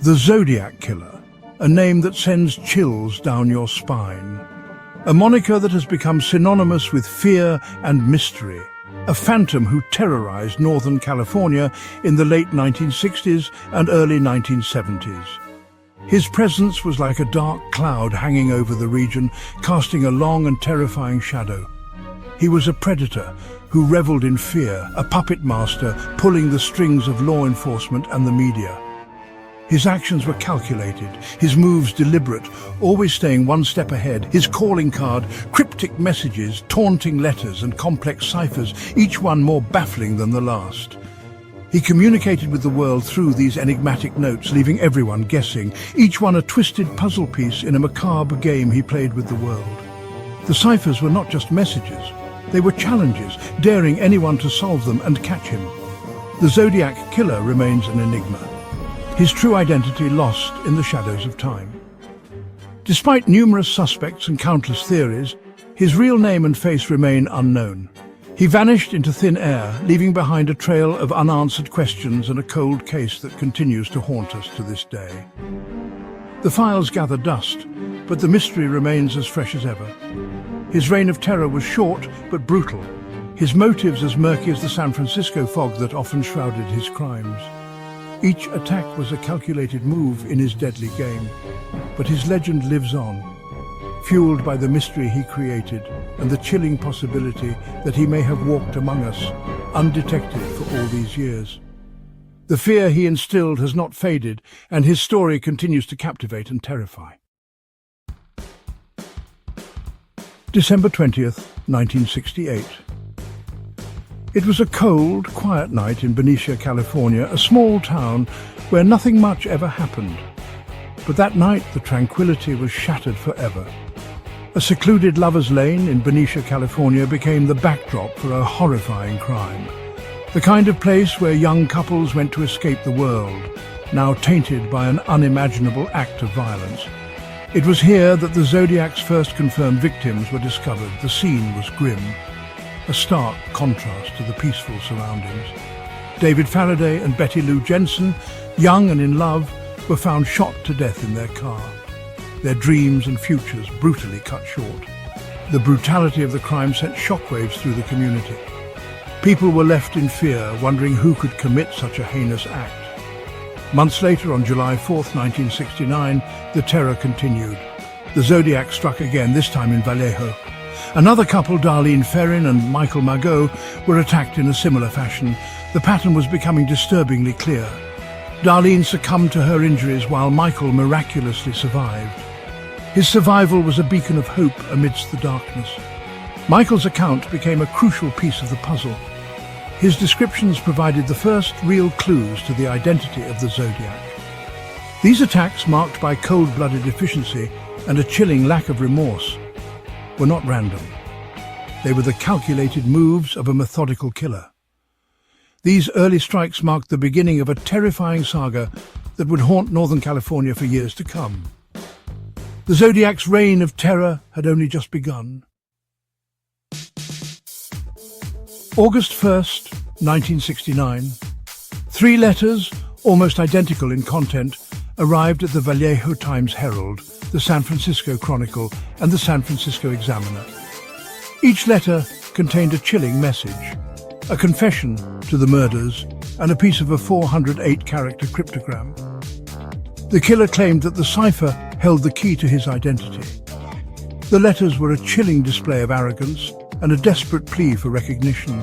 The Zodiac Killer, a name that sends chills down your spine. A moniker that has become synonymous with fear and mystery. A phantom who terrorized Northern California in the late 1960s and early 1970s. His presence was like a dark cloud hanging over the region, casting a long and terrifying shadow. He was a predator who reveled in fear, a puppet master pulling the strings of law enforcement and the media. His actions were calculated, his moves deliberate, always staying one step ahead. His calling card, cryptic messages, taunting letters and complex ciphers, each one more baffling than the last. He communicated with the world through these enigmatic notes, leaving everyone guessing, each one a twisted puzzle piece in a macabre game he played with the world. The ciphers were not just messages, they were challenges, daring anyone to solve them and catch him. The Zodiac Killer remains an enigma, his true identity lost in the shadows of time. Despite numerous suspects and countless theories, his real name and face remain unknown. He vanished into thin air, leaving behind a trail of unanswered questions and a cold case that continues to haunt us to this day. The files gather dust, but the mystery remains as fresh as ever. His reign of terror was short but brutal, his motives as murky as the San Francisco fog that often shrouded his crimes. Each attack was a calculated move in his deadly game, but his legend lives on, fueled by the mystery he created and the chilling possibility that he may have walked among us, undetected for all these years. The fear he instilled has not faded, and his story continues to captivate and terrify. December 20th, 1968. It was a cold, quiet night in Benicia, California, a small town where nothing much ever happened. But that night, the tranquility was shattered forever. A secluded lover's lane in Benicia, California became the backdrop for a horrifying crime. The kind of place where young couples went to escape the world, now tainted by an unimaginable act of violence. It was here that the Zodiac's first confirmed victims were discovered. The scene was grim, a stark contrast to the peaceful surroundings. David Faraday and Betty Lou Jensen, young and in love, were found shot to death in their car, their dreams and futures brutally cut short. The brutality of the crime sent shockwaves through the community. People were left in fear, wondering who could commit such a heinous act. Months later, on July 4th, 1969, the terror continued. The Zodiac struck again, this time in Vallejo. Another couple, Darlene Ferrin and Michael Margot, were attacked in a similar fashion. The pattern was becoming disturbingly clear. Darlene succumbed to her injuries while Michael miraculously survived. His survival was a beacon of hope amidst the darkness. Michael's account became a crucial piece of the puzzle. His descriptions provided the first real clues to the identity of the Zodiac. These attacks, marked by cold-blooded efficiency and a chilling lack of remorse, were not random. They were the calculated moves of a methodical killer. These early strikes marked the beginning of a terrifying saga that would haunt Northern California for years to come. The Zodiac's reign of terror had only just begun. August 1st, 1969. 3 letters, almost identical in content, arrived at the Vallejo Times-Herald, the San Francisco Chronicle, and the San Francisco Examiner. Each letter contained a chilling message, a confession to the murders, and a piece of a 408-character cryptogram. The killer claimed that the cipher held the key to his identity. The letters were a chilling display of arrogance and a desperate plea for recognition.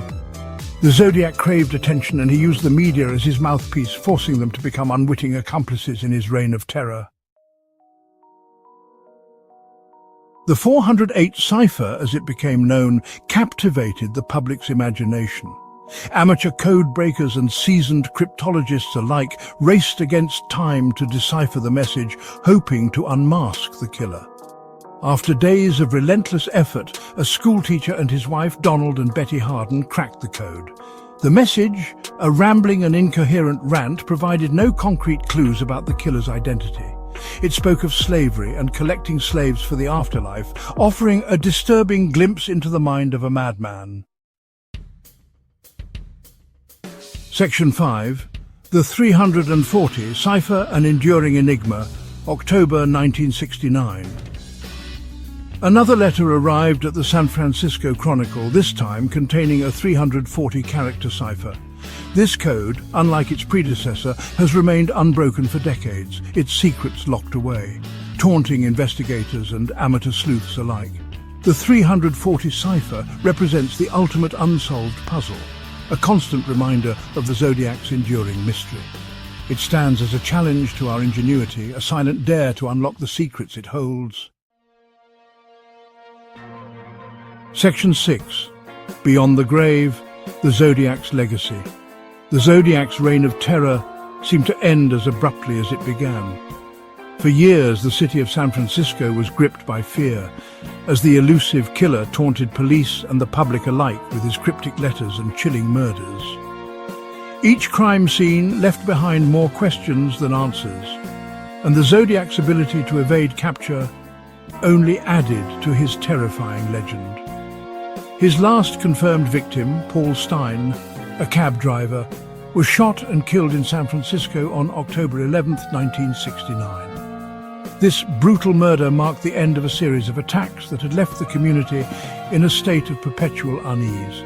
The Zodiac craved attention, and he used the media as his mouthpiece, forcing them to become unwitting accomplices in his reign of terror. The 408 cipher, as it became known, captivated the public's imagination. Amateur code breakers and seasoned cryptologists alike raced against time to decipher the message, hoping to unmask the killer. After days of relentless effort, a schoolteacher and his wife, Donald and Betty Harden, cracked the code. The message, a rambling and incoherent rant, provided no concrete clues about the killer's identity. It spoke of slavery and collecting slaves for the afterlife, offering a disturbing glimpse into the mind of a madman. Section 5. The 340, Cipher, an enduring enigma, October 1969. Another letter arrived at the San Francisco Chronicle, this time containing a 340-character cipher. This code, unlike its predecessor, has remained unbroken for decades, its secrets locked away, taunting investigators and amateur sleuths alike. The 340 cipher represents the ultimate unsolved puzzle, a constant reminder of the Zodiac's enduring mystery. It stands as a challenge to our ingenuity, a silent dare to unlock the secrets it holds. Section 6. Beyond the Grave, the Zodiac's Legacy. The Zodiac's reign of terror seemed to end as abruptly as it began. For years, the city of San Francisco was gripped by fear, as the elusive killer taunted police and the public alike with his cryptic letters and chilling murders. Each crime scene left behind more questions than answers, and the Zodiac's ability to evade capture only added to his terrifying legend. His last confirmed victim, Paul Stein, a cab driver, was shot and killed in San Francisco on October 11, 1969. This brutal murder marked the end of a series of attacks that had left the community in a state of perpetual unease.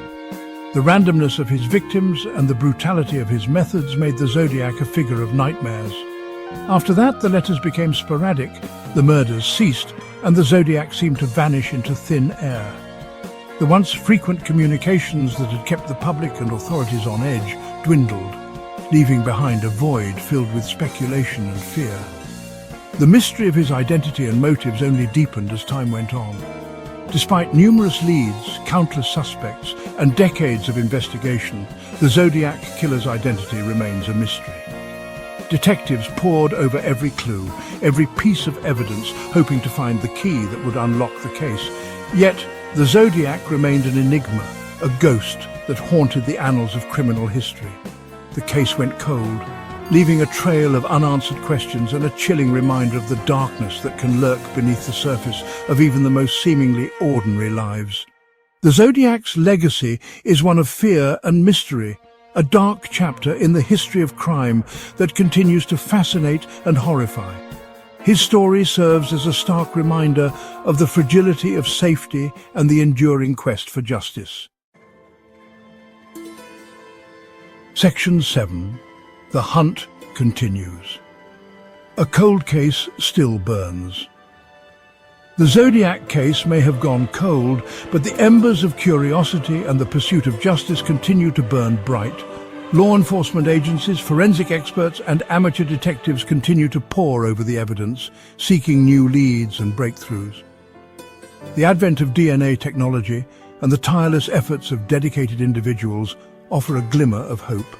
The randomness of his victims and the brutality of his methods made the Zodiac a figure of nightmares. After that, the letters became sporadic, the murders ceased, and the Zodiac seemed to vanish into thin air. The once frequent communications that had kept the public and authorities on edge dwindled, leaving behind a void filled with speculation and fear. The mystery of his identity and motives only deepened as time went on. Despite numerous leads, countless suspects, and decades of investigation, the Zodiac Killer's identity remains a mystery. Detectives pored over every clue, every piece of evidence, hoping to find the key that would unlock the case. Yet, the Zodiac remained an enigma, a ghost that haunted the annals of criminal history. The case went cold, leaving a trail of unanswered questions and a chilling reminder of the darkness that can lurk beneath the surface of even the most seemingly ordinary lives. The Zodiac's legacy is one of fear and mystery, a dark chapter in the history of crime that continues to fascinate and horrify. His story serves as a stark reminder of the fragility of safety and the enduring quest for justice. Section 7. The hunt continues. A cold case still burns. The Zodiac case may have gone cold, but the embers of curiosity and the pursuit of justice continue to burn bright. Law enforcement agencies, forensic experts, and amateur detectives continue to pore over the evidence, seeking new leads and breakthroughs. The advent of DNA technology and the tireless efforts of dedicated individuals offer a glimmer of hope.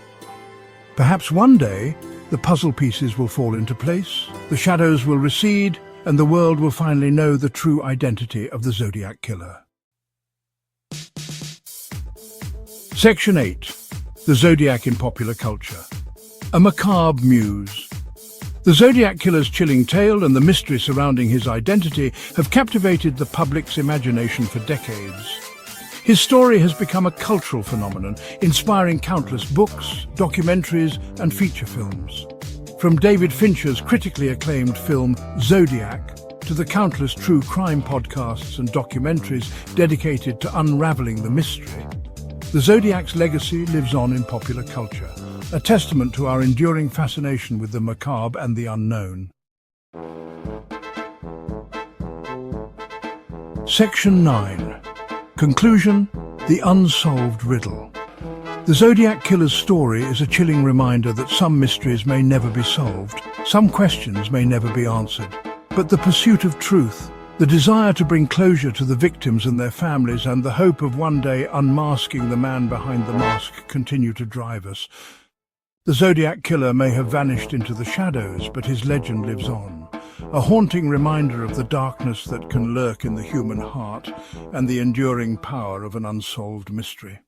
Perhaps one day, the puzzle pieces will fall into place, the shadows will recede, and the world will finally know the true identity of the Zodiac Killer. Section 8. The Zodiac in popular culture. A macabre muse. The Zodiac Killer's chilling tale and the mystery surrounding his identity have captivated the public's imagination for decades. His story has become a cultural phenomenon, inspiring countless books, documentaries, and feature films. From David Fincher's critically acclaimed film Zodiac to the countless true crime podcasts and documentaries dedicated to unraveling the mystery, the Zodiac's legacy lives on in popular culture, a testament to our enduring fascination with the macabre and the unknown. Section 9. Conclusion: the unsolved riddle. The Zodiac Killer's story is a chilling reminder that some mysteries may never be solved, some questions may never be answered. But the pursuit of truth, the desire to bring closure to the victims and their families, and the hope of one day unmasking the man behind the mask continue to drive us. The Zodiac Killer may have vanished into the shadows, but his legend lives on, a haunting reminder of the darkness that can lurk in the human heart and the enduring power of an unsolved mystery.